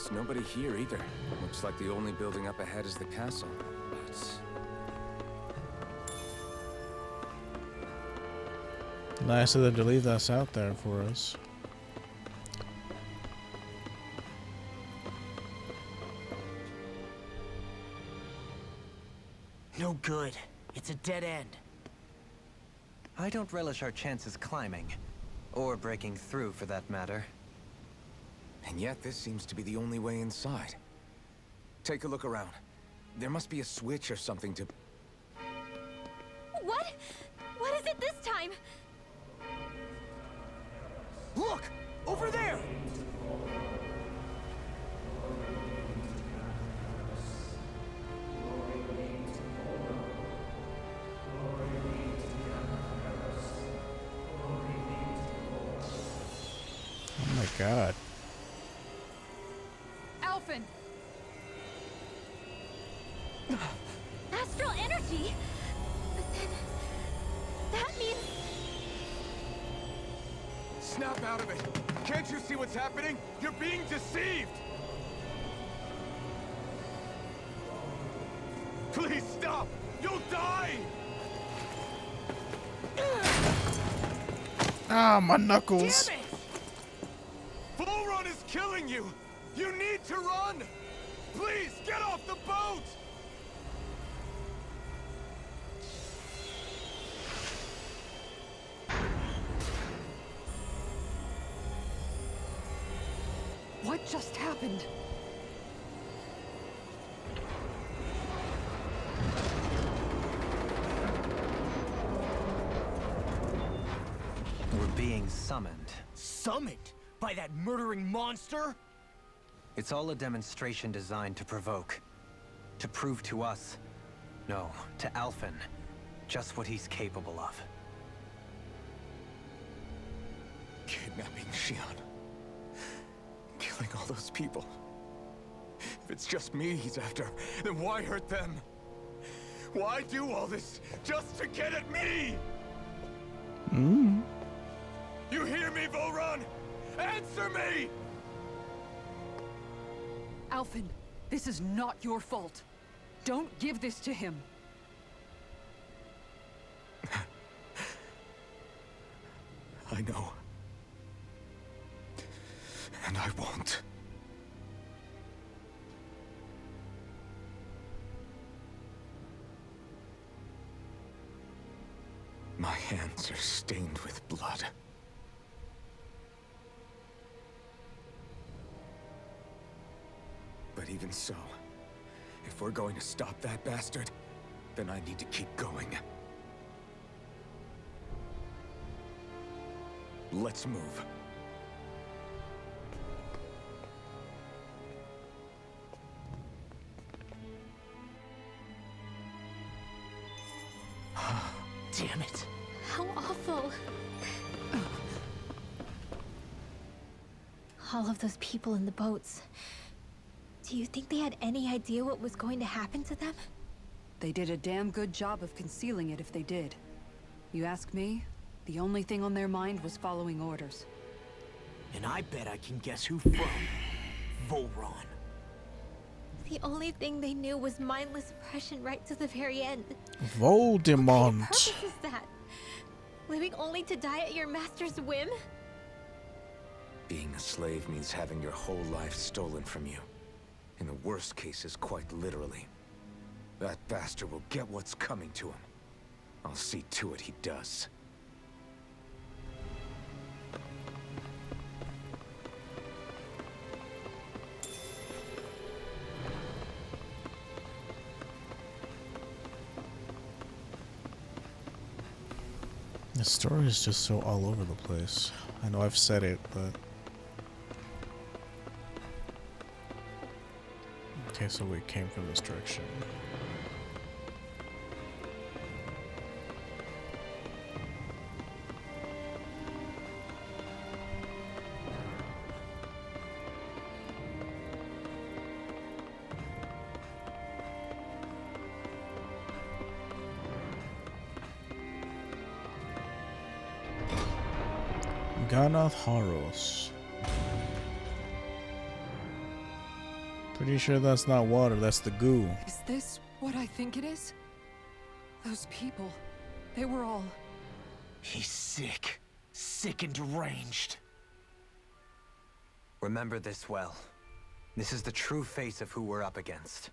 There's nobody here either. Looks like the only building up ahead is the castle. But... Nice of them to leave us out there for us. No good. It's a dead end. I don't relish our chances climbing. Or breaking through, for that matter. And yet, this seems to be the only way inside. Take a look around. There must be a switch or something to... What? What is it this time? Look! Over there! Oh my god. Alphen! Astral energy? But then... that means... Snap out of it! Can't you see what's happening? You're being deceived! Please stop! You'll die! Ah, my knuckles. Damn it! Bull Run is killing you! You need to run! Please, get off the boat! What just happened? We're being summoned. Summoned? By that murdering monster? It's all a demonstration designed to provoke. To prove to us, no, to Alphen, just what he's capable of. Kidnapping Xion. Killing all those people. If it's just me he's after, then why hurt them? Why do all this just to get at me? You hear me, Volron? Answer me! Alphen, this is not your fault. Don't give this to him. I know. And I won't. My hands are stained with blood. But even so, if we're going to stop that bastard, then I need to keep going. Let's move. Damn it. How awful. All of those people in the boats. Do you think they had any idea what was going to happen to them? They did a damn good job of concealing it if they did. You ask me, the only thing on their mind was following orders. And I bet I can guess who from. Volron. The only thing they knew was mindless oppression right to the very end. Voldemort. What kind of purpose is that? Living only to die at your master's whim? Being a slave means having your whole life stolen from you. In the worst cases, quite literally. That bastard will get what's coming to him. I'll see to it he does. The story is just so all over the place. I know I've said it, but... Okay, so we came from this direction. Ganath Haros. Pretty sure that's not water, that's the goo. Is this what I think it is? Those people, they were all... He's sick. Sick and deranged. Remember this well. This is the true face of who we're up against.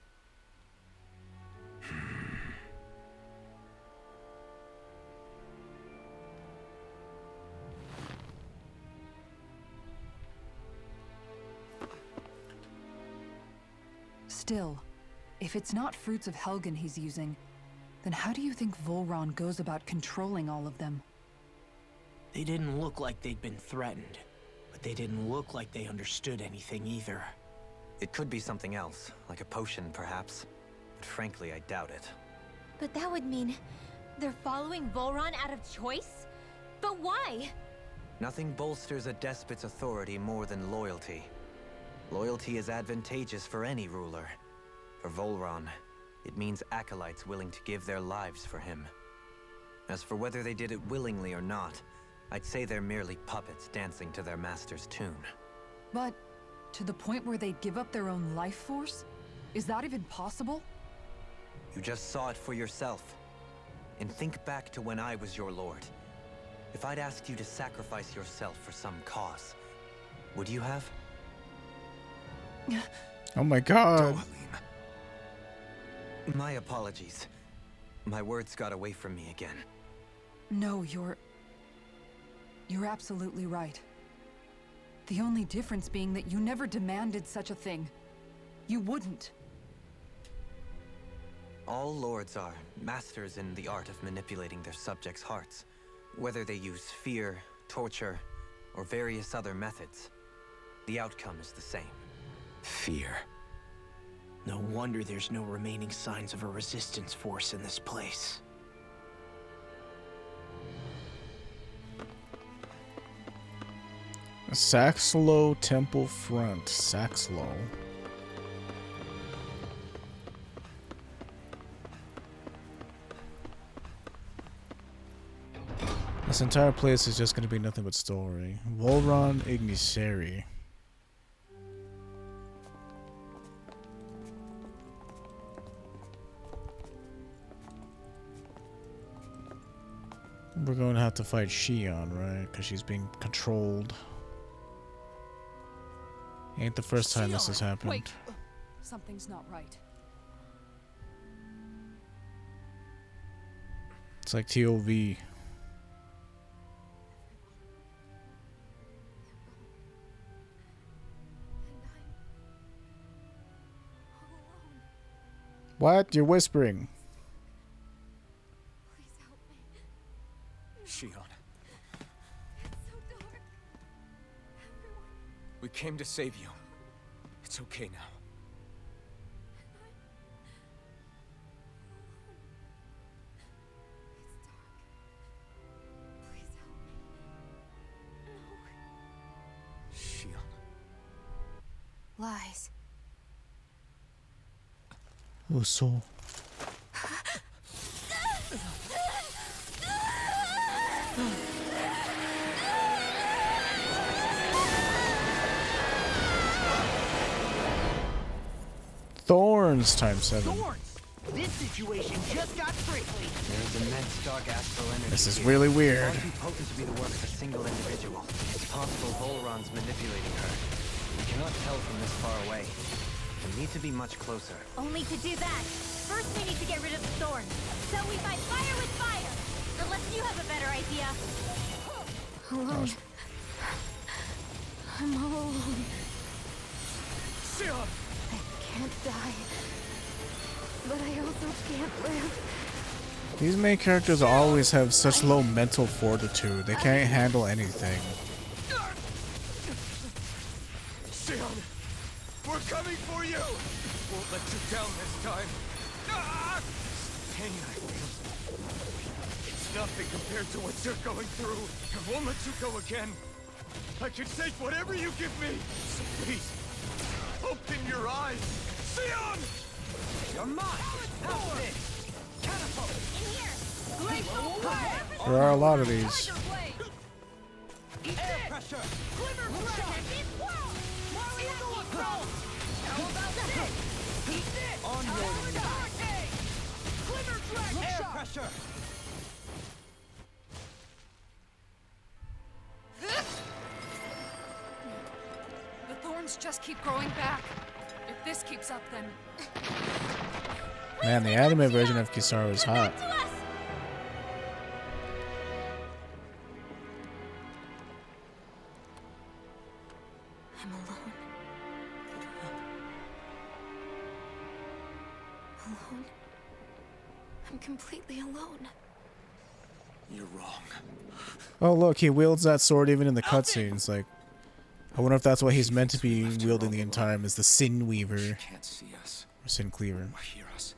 Still, if it's not fruits of Helgen he's using, then how do you think Volron goes about controlling all of them? They didn't look like they'd been threatened, but they didn't look like they understood anything either. It could be something else, like a potion perhaps. But frankly, I doubt it. But that would mean they're following Volron out of choice? But why? Nothing bolsters a despot's authority more than loyalty. Loyalty is advantageous for any ruler. For Volron, it means acolytes willing to give their lives for him. As for whether they did it willingly or not, I'd say they're merely puppets dancing to their master's tune. But to the point where they'd give up their own life force? Is that even possible? You just saw it for yourself. And think back to when I was your lord. If I'd asked you to sacrifice yourself for some cause, would you have? Oh my god. My apologies. My words got away from me again. No, you're absolutely right. The only difference being that you never demanded such a thing. You wouldn't. All lords are masters in the art of manipulating their subjects' hearts. Whether they use fear, torture, or various other methods, the outcome is the same. Fear. No wonder there's no remaining signs of a resistance force in this place. Saxlo Temple Front. Saxlo. This entire place is just going to be nothing but story. Volron Ignisari. We're going to have to fight Shion, right? Because she's being controlled. Ain't the first time this has happened. Wait. Something's not right. It's like TOV. What? You're whispering. Please help me. Shion, It's so dark. Everyone. we came to save you. It's okay now. It's dark. Please help me. No. Shion. Lies. Oh, so. Thorns times 7. Thorns! This situation just got tricky. There's immense dark astral energy. This is here. really weird. Far too potent to be the work of a single individual. It's possible Volron's manipulating her. We cannot tell from this far away. We need to be much closer. Only to do that, first we need to get rid of the thorns. So we fight fire with fire. Unless you have a better idea. Alone. I'm all alone. Shion! I can't die. But I also can't live. These main characters always have such low mental fortitude. They can't handle anything. Shion! We're coming for you! Won't let you down this time. Ah! Pain I feel. It's nothing compared to what you're going through. I won't let you go again. I can take whatever you give me. So please, open your eyes. Shion! You're mine! How's this? Catapult! In here! Glacial fire! There are a lot of these. Air pressure! Glimmer pressure! This world! Mario control! How about this? On your air pressure! The thorns just keep growing back. If this keeps up, then... Man, the anime version of Kizaru is hot. To us! I'm alone. Alone? I'm completely alone. You're wrong. Oh look, he wields that sword even in the cutscenes. Like, I wonder if that's what he's meant to be wielding the entire time, is the Sin Weaver Can't see us. or Sin Cleaver. Or hear us.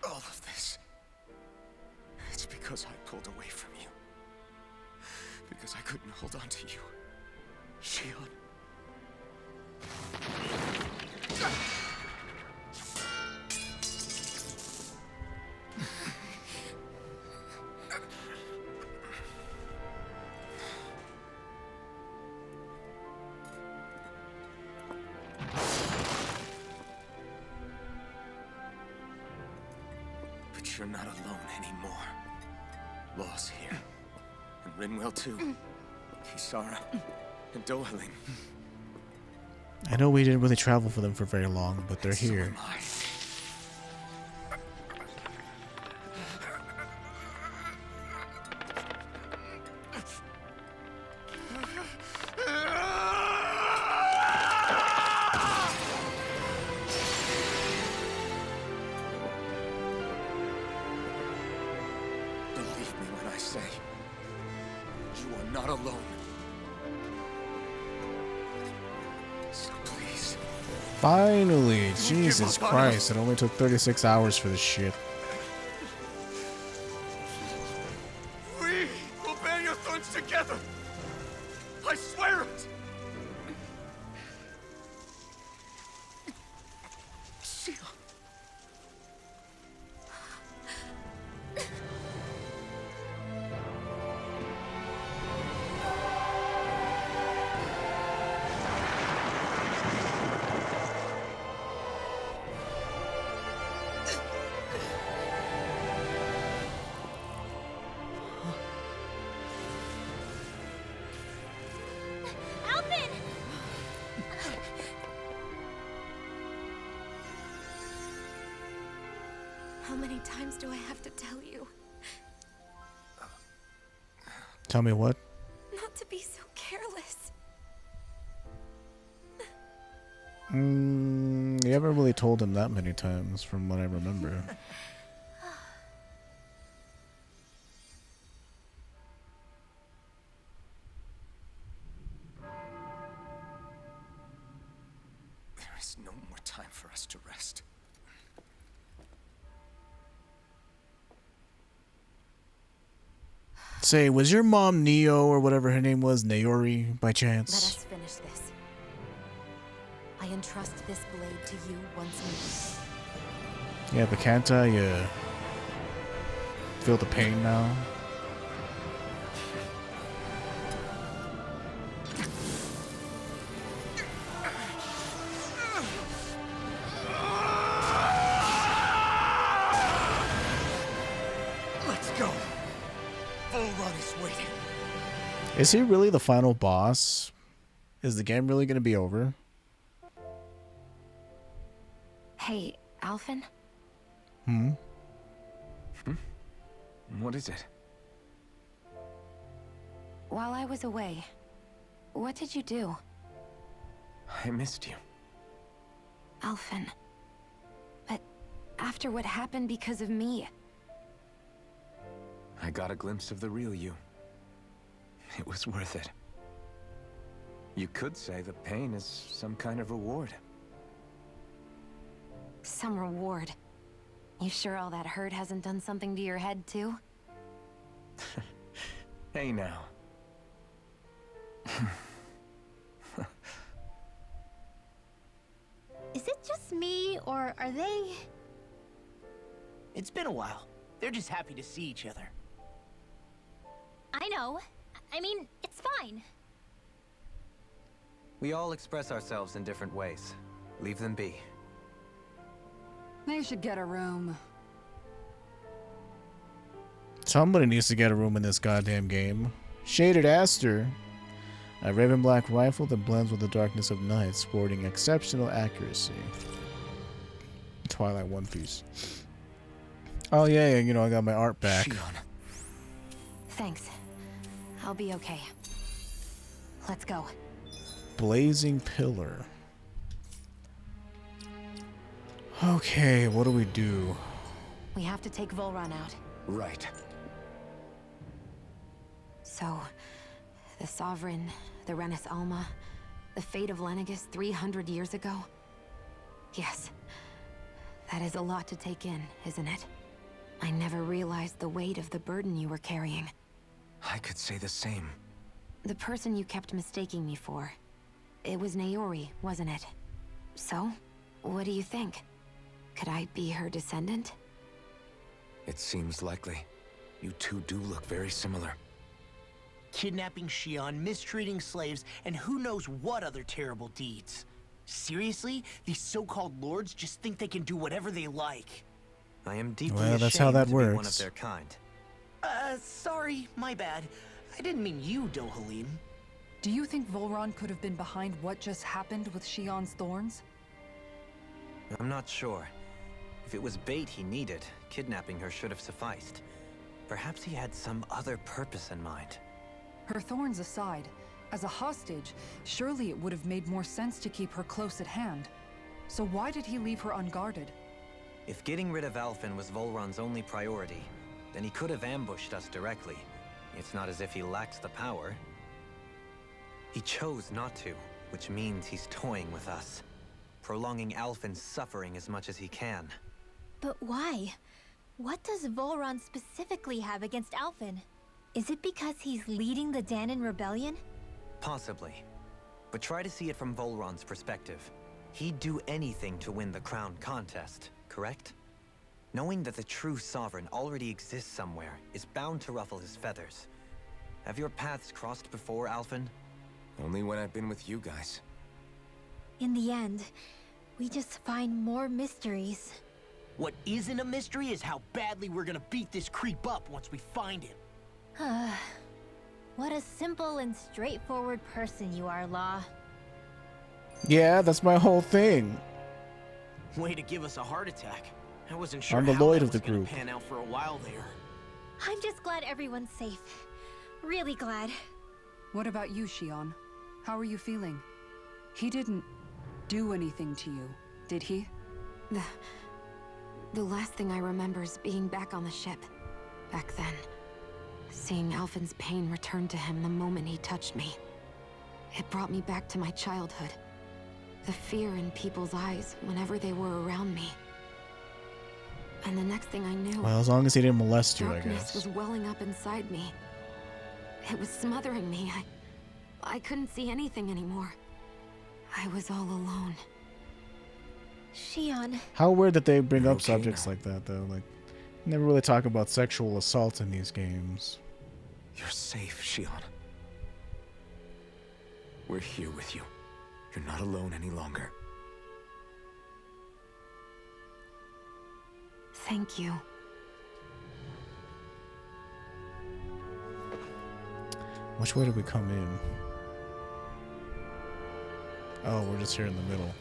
All of this. It's because I pulled away from you. Because I couldn't hold on to you. Shion. But you're not alone anymore. Law's here. And Rinwell too. Kisara. And Dohaling. I know we didn't really travel for them for very long, but they're So here. am I. Believe me when I say, you are not alone. So please, Finally! give Jesus up on Christ, it only took 36 hours for this shit. we will bear your thorns together. I swear it. Shion. Alvin! How many times do I have to tell you Tell me what? not to be so careless? You haven't really told him that many times, from what I remember. There is no more time for us to rest. Say, was your mom Neo or whatever her name was, Naori, by Let chance? us finish this. I entrust this blade to you once more. Yeah, but can't I, feel the pain now? Let's go. Volron is waiting. Is he really the final boss? Is the game really gonna be over? Hey, Alvin? What is it? While I was away, what did you do? I missed you. Alvin. But after what happened because of me, I got a glimpse of the real you. It was worth it. You could say the pain is some kind of reward. some reward. You sure all that hurt hasn't done something to your head, too? Hey now. Is it just me, or are they... It's been a while. They're just happy to see each other. I know. I mean, it's fine. We all express ourselves in different ways. Leave them be. They should get a room. Somebody needs to get a room in this goddamn game. Shaded Aster. A raven black rifle that blends with the darkness of night, sporting exceptional accuracy. Twilight One Piece. Oh yeah, you know, I got my art back. Shion. Thanks. I'll be okay. Let's go. Blazing Pillar. Okay, what do we do? We have to take Volron out. Right. So, the Sovereign, the Renis Alma, the fate of Lenegis 300 years ago? Yes. That is a lot to take in, isn't it? I never realized the weight of the burden you were carrying. I could say the same. The person you kept mistaking me for. It was Naori, wasn't it? So, what do you think? Could I be her descendant? It seems likely. You two do look very similar. Kidnapping Shion, mistreating slaves, and who knows what other terrible deeds. Seriously? These so-called lords just think they can do whatever they like. I am deeply Well, ashamed that's how that to be one of works. their kind. Sorry, my bad. I didn't mean you, Dohalim. Do you think Volron could have been behind what just happened with Shion's thorns? I'm not sure. If it was bait he needed, kidnapping her should have sufficed. Perhaps he had some other purpose in mind. Her thorns aside, as a hostage, surely it would have made more sense to keep her close at hand. So why did he leave her unguarded? If getting rid of Alphen was Volron's only priority, then he could have ambushed us directly. It's not as if he lacks the power. He chose not to, which means he's toying with us, prolonging Alphen's suffering as much as he can. But why? What does Volron specifically have against Alphen? Is it because he's leading the Danon rebellion? Possibly. But try to see it from Volron's perspective. He'd do anything to win the crown contest, correct? Knowing that the true sovereign already exists somewhere is bound to ruffle his feathers. Have your paths crossed before, Alphen? Only when I've been with you guys. In the end, we just find more mysteries. What isn't a mystery is how badly we're gonna beat this creep up once we find him. What a simple and straightforward person you are, Law. Yeah, that's my whole thing. Way to give us a heart attack. I wasn't sure I'm the how Lloyd that of the was gonna group. pan out for a while there. I'm just glad everyone's safe. Really glad. What about you, Shion? How are you feeling? He didn't do anything to you, did he? The last thing I remember is being back on the ship. Back then. Seeing Alphen's pain return to him the moment he touched me. It brought me back to my childhood. The fear in people's eyes whenever they were around me. And the next thing I knew, Well, as long as he didn't molest you, I darkness guess. was welling up inside me. It was smothering me. I couldn't see anything anymore. I was all alone. Shion, How weird that they bring You're up okay subjects now. like that, though. Like, never really talk about sexual assault in these games. You're safe, Shion. We're here with you. You're not alone any longer. Thank you. Which way did we come in? Oh, we're just here in the middle.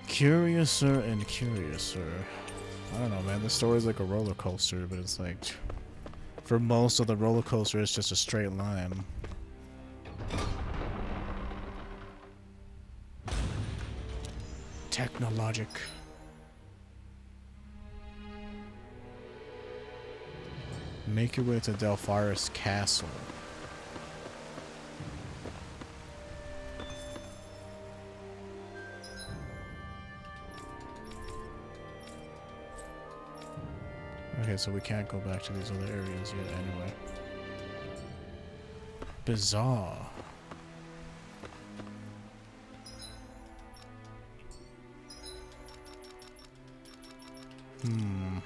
Curiouser and curiouser. I don't know, man. This story's like a roller coaster, but it's like, for most of the roller coaster, it's just a straight line. Technologic. Make your way to Fharis Castle. Okay, so we can't go back to these other areas yet anyway. Bizarre. Hmm.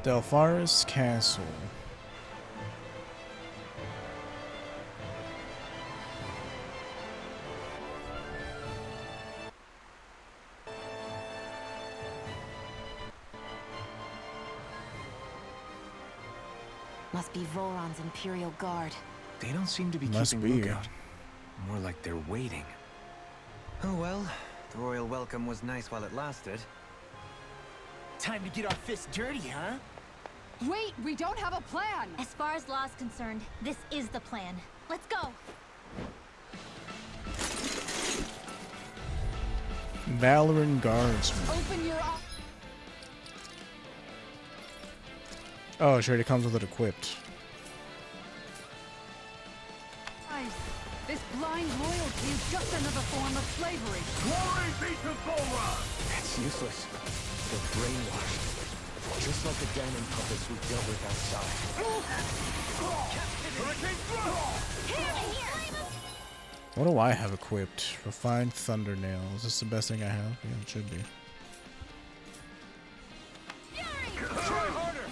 Fharis Castle. Must be Volron's Imperial Guard. They don't seem to be Must keeping be. lookout. More like they're waiting. Oh well, the royal welcome was nice while it lasted. Time to get our fists dirty, huh? Wait, we don't have a plan! As far as law's concerned, this is the plan. Let's go! Valoran Guardsman. Open your eyes! Oh, sure, it comes with it equipped. This blind loyalty is just another form of slavery. Glory be to Volron! It's useless. They're brainwashed. Just like the diamond puppets we dealt with outside. Hurricane thrust! What do I have equipped? Refined Thunder Nail. Is this the best thing I have? Yeah, it should be. Try harder!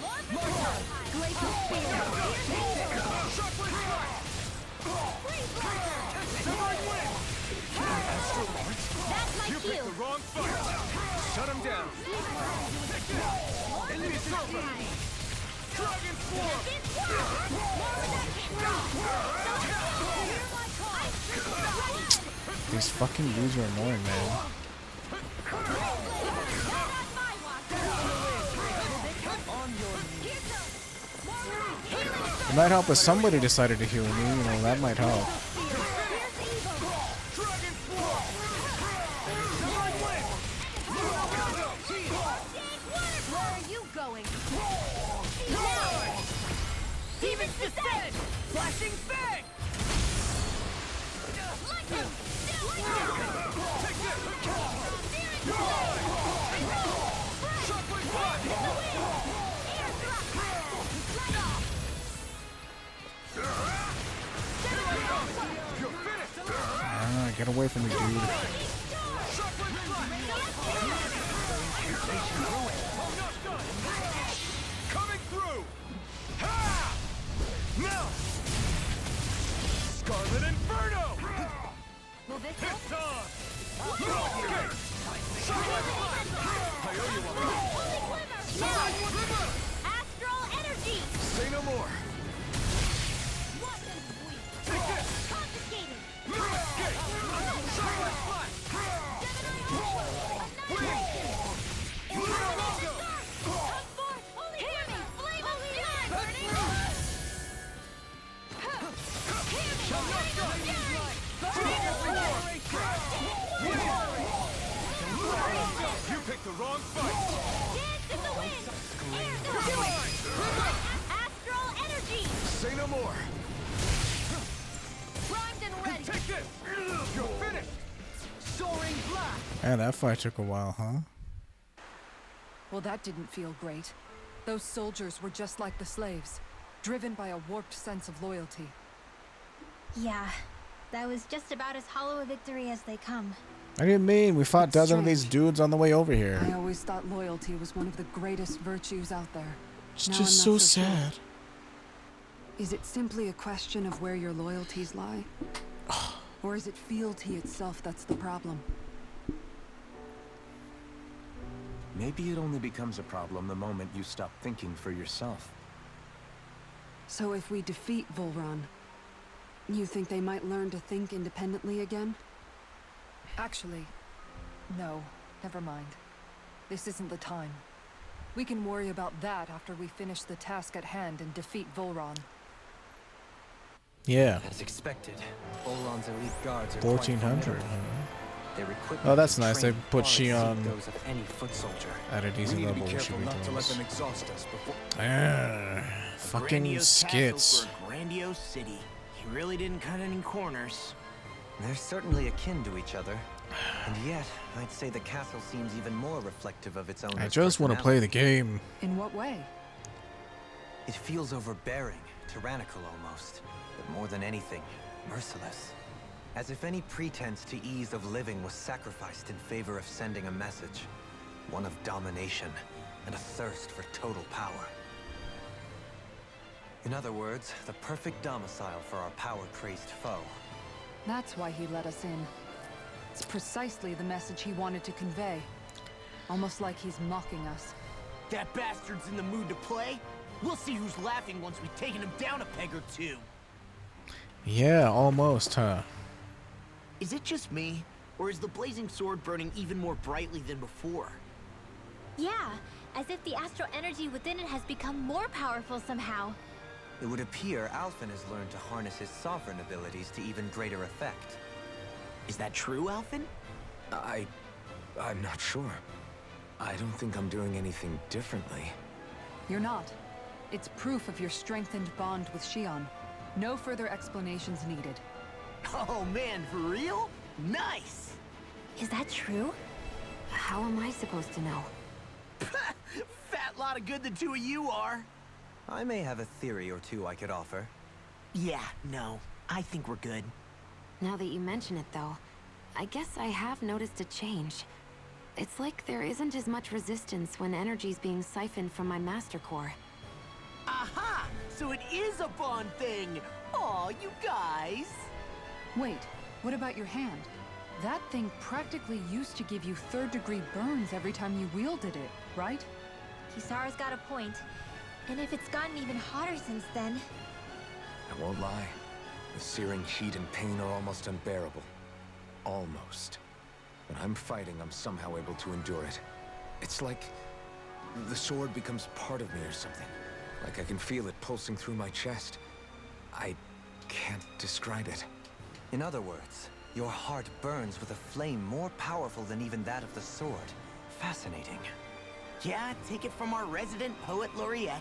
That's my You picked cue! the wrong fight! Shut him down! Enemy serpent! Dragon Swarm! These fucking dudes are annoying, man. It might help if somebody decided to heal me, you know, that might help. Where are you going? Demons descend! Flashing fang! Ah, get away from me, dude. Coming through! Ha! Now! Scarlet Inferno! Will this It's help? on! I owe you one. Astral energy! Say no more. Take this! Confiscated! You picked the wrong fight. Dance in the wind! Astral energy! Say no more. Primed and ready! Take this! You're finished! Soaring blast! Man, that fight took a while, huh? Well, that didn't feel great. Those soldiers were just like the slaves, driven by a warped sense of loyalty. Yeah, that was just about as hollow a victory as they come. What do you mean? We fought It's dozens of these strange. dudes on the way over I here. always thought loyalty was one of the greatest virtues out there. It's Now just I'm so not so sure. sad. Is it simply a question of where your loyalties lie? Or is it fealty itself that's the problem? Maybe it only becomes a problem the moment you stop thinking for yourself. So if we defeat Volron, you think they might learn to think independently again? Actually, no. Never mind. This isn't the time. We can worry about that after we finish the task at hand and defeat Volron. Yeah. As expected, Volron's elite guards are 1400. quite formidable. Their equipment Oh, that's is nice. They trained put far exceed Shion those of any foot soldier. at a We decent need to level. be We should careful be not to doing let them this. exhaust us before. Fucking Grandiose castle skits. for a grandiose city. He really didn't cut any corners. They're certainly akin to each other. And yet, I'd say the castle seems even more reflective of its own. I just want to play the game. In what way? It feels overbearing, tyrannical almost, but more than anything, merciless. As if any pretense to ease of living was sacrificed in favor of sending a message. one of domination and a thirst for total power. In other words, the perfect domicile for our power-crazed foe. That's why he let us in. It's precisely the message he wanted to convey. Almost like he's mocking us. That bastard's in the mood to play? We'll see who's laughing once we've taken him down a peg or two. Yeah, almost, huh? Is it just me? Or is the blazing sword burning even more brightly than before? Yeah, as if the astral energy within it has become more powerful somehow. It would appear Alphen has learned to harness his sovereign abilities to even greater effect. Is that true, Alphen? I'm not sure. I don't think I'm doing anything differently. You're not. It's proof of your strengthened bond with Xion. No further explanations needed. Oh man, for real? Nice! Is that true? How am I supposed to know? Fat lot of good the two of you are. I may have a theory or two I could offer. Yeah, no. I think we're good. Now that you mention it, though, I guess I have noticed a change. It's like there isn't as much resistance when energy's being siphoned from my Master Core. Aha! So it is a bond thing! Aw, you guys! Wait, what about your hand? That thing practically used to give you third-degree burns every time you wielded it, right? Kisara's got a point. And if it's gotten even hotter since then... I won't lie. The searing heat and pain are almost unbearable. Almost. When I'm fighting, I'm somehow able to endure it. It's like the sword becomes part of me or something. Like I can feel it pulsing through my chest. I can't describe it. In other words, your heart burns with a flame more powerful than even that of the sword. Fascinating. Yeah, take it from our resident poet laureate.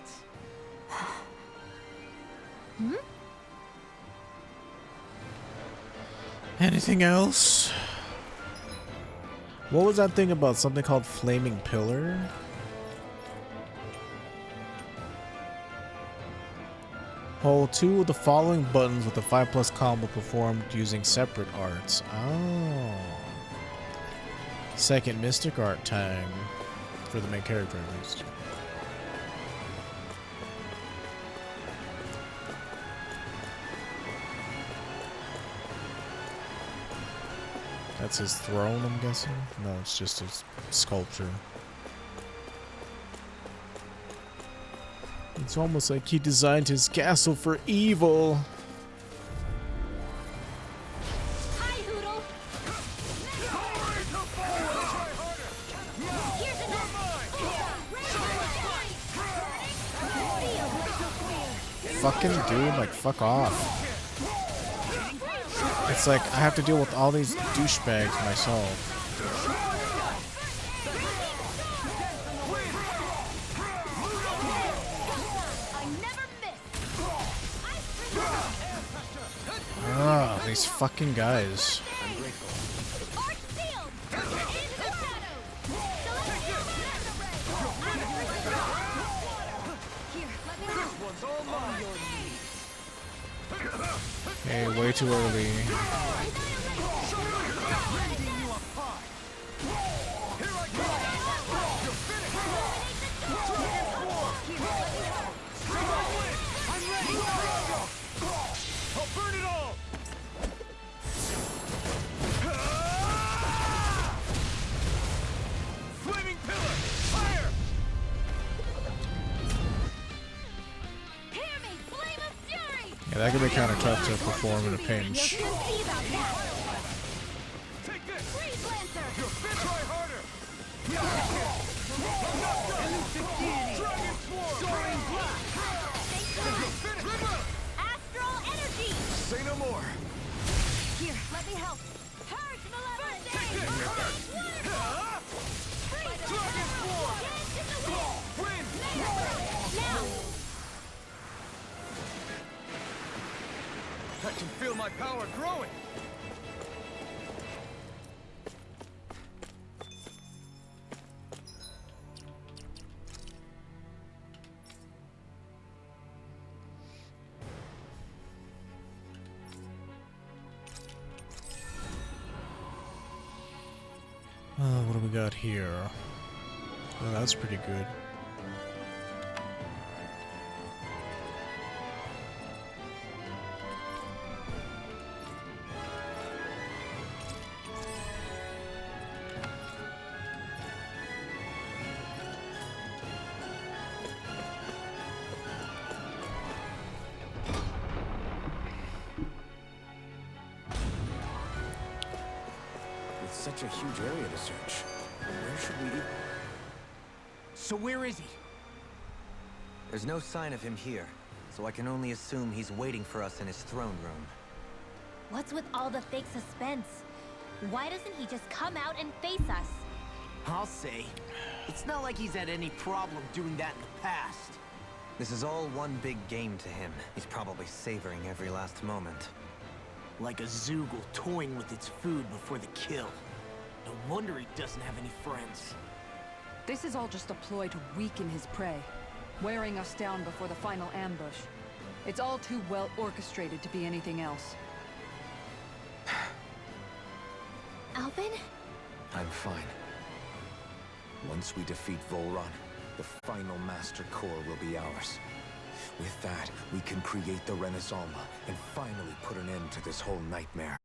Anything else? What was that thing about something called Flaming Pillar? Hold two of the following buttons with a 5+ combo performed using separate arts. Oh. Second Mystic Art time. For the main character, at least. That's his throne, I'm guessing? No, it's just his sculpture. It's almost like he designed his castle for evil. Hi, Hoodle! Here's Fucking dude, like, fuck off. It's like, I have to deal with all these douchebags myself. Ah, these fucking guys. Hey, way too early. Yeah, that could be kind of tough to perform in a pinch. Astral energy! Say no more. Here, let me help. Purge, Malevolent! Now! I can feel my power growing. What do we got here? Oh, that's pretty good. With such a huge area to search, where should we... So where is he? There's no sign of him here, so I can only assume he's waiting for us in his throne room. What's with all the fake suspense? Why doesn't he just come out and face us? I'll say, it's not like he's had any problem doing that in the past. This is all one big game to him. He's probably savoring every last moment. Like a Zoogle toying with its food before the kill. No wonder he doesn't have any friends. This is all just a ploy to weaken his prey, wearing us down before the final ambush. It's all too well orchestrated to be anything else. Alvin? I'm fine. Once we defeat Volron, the final Master Core will be ours. With that, we can create the Renaissance and finally put an end to this whole nightmare.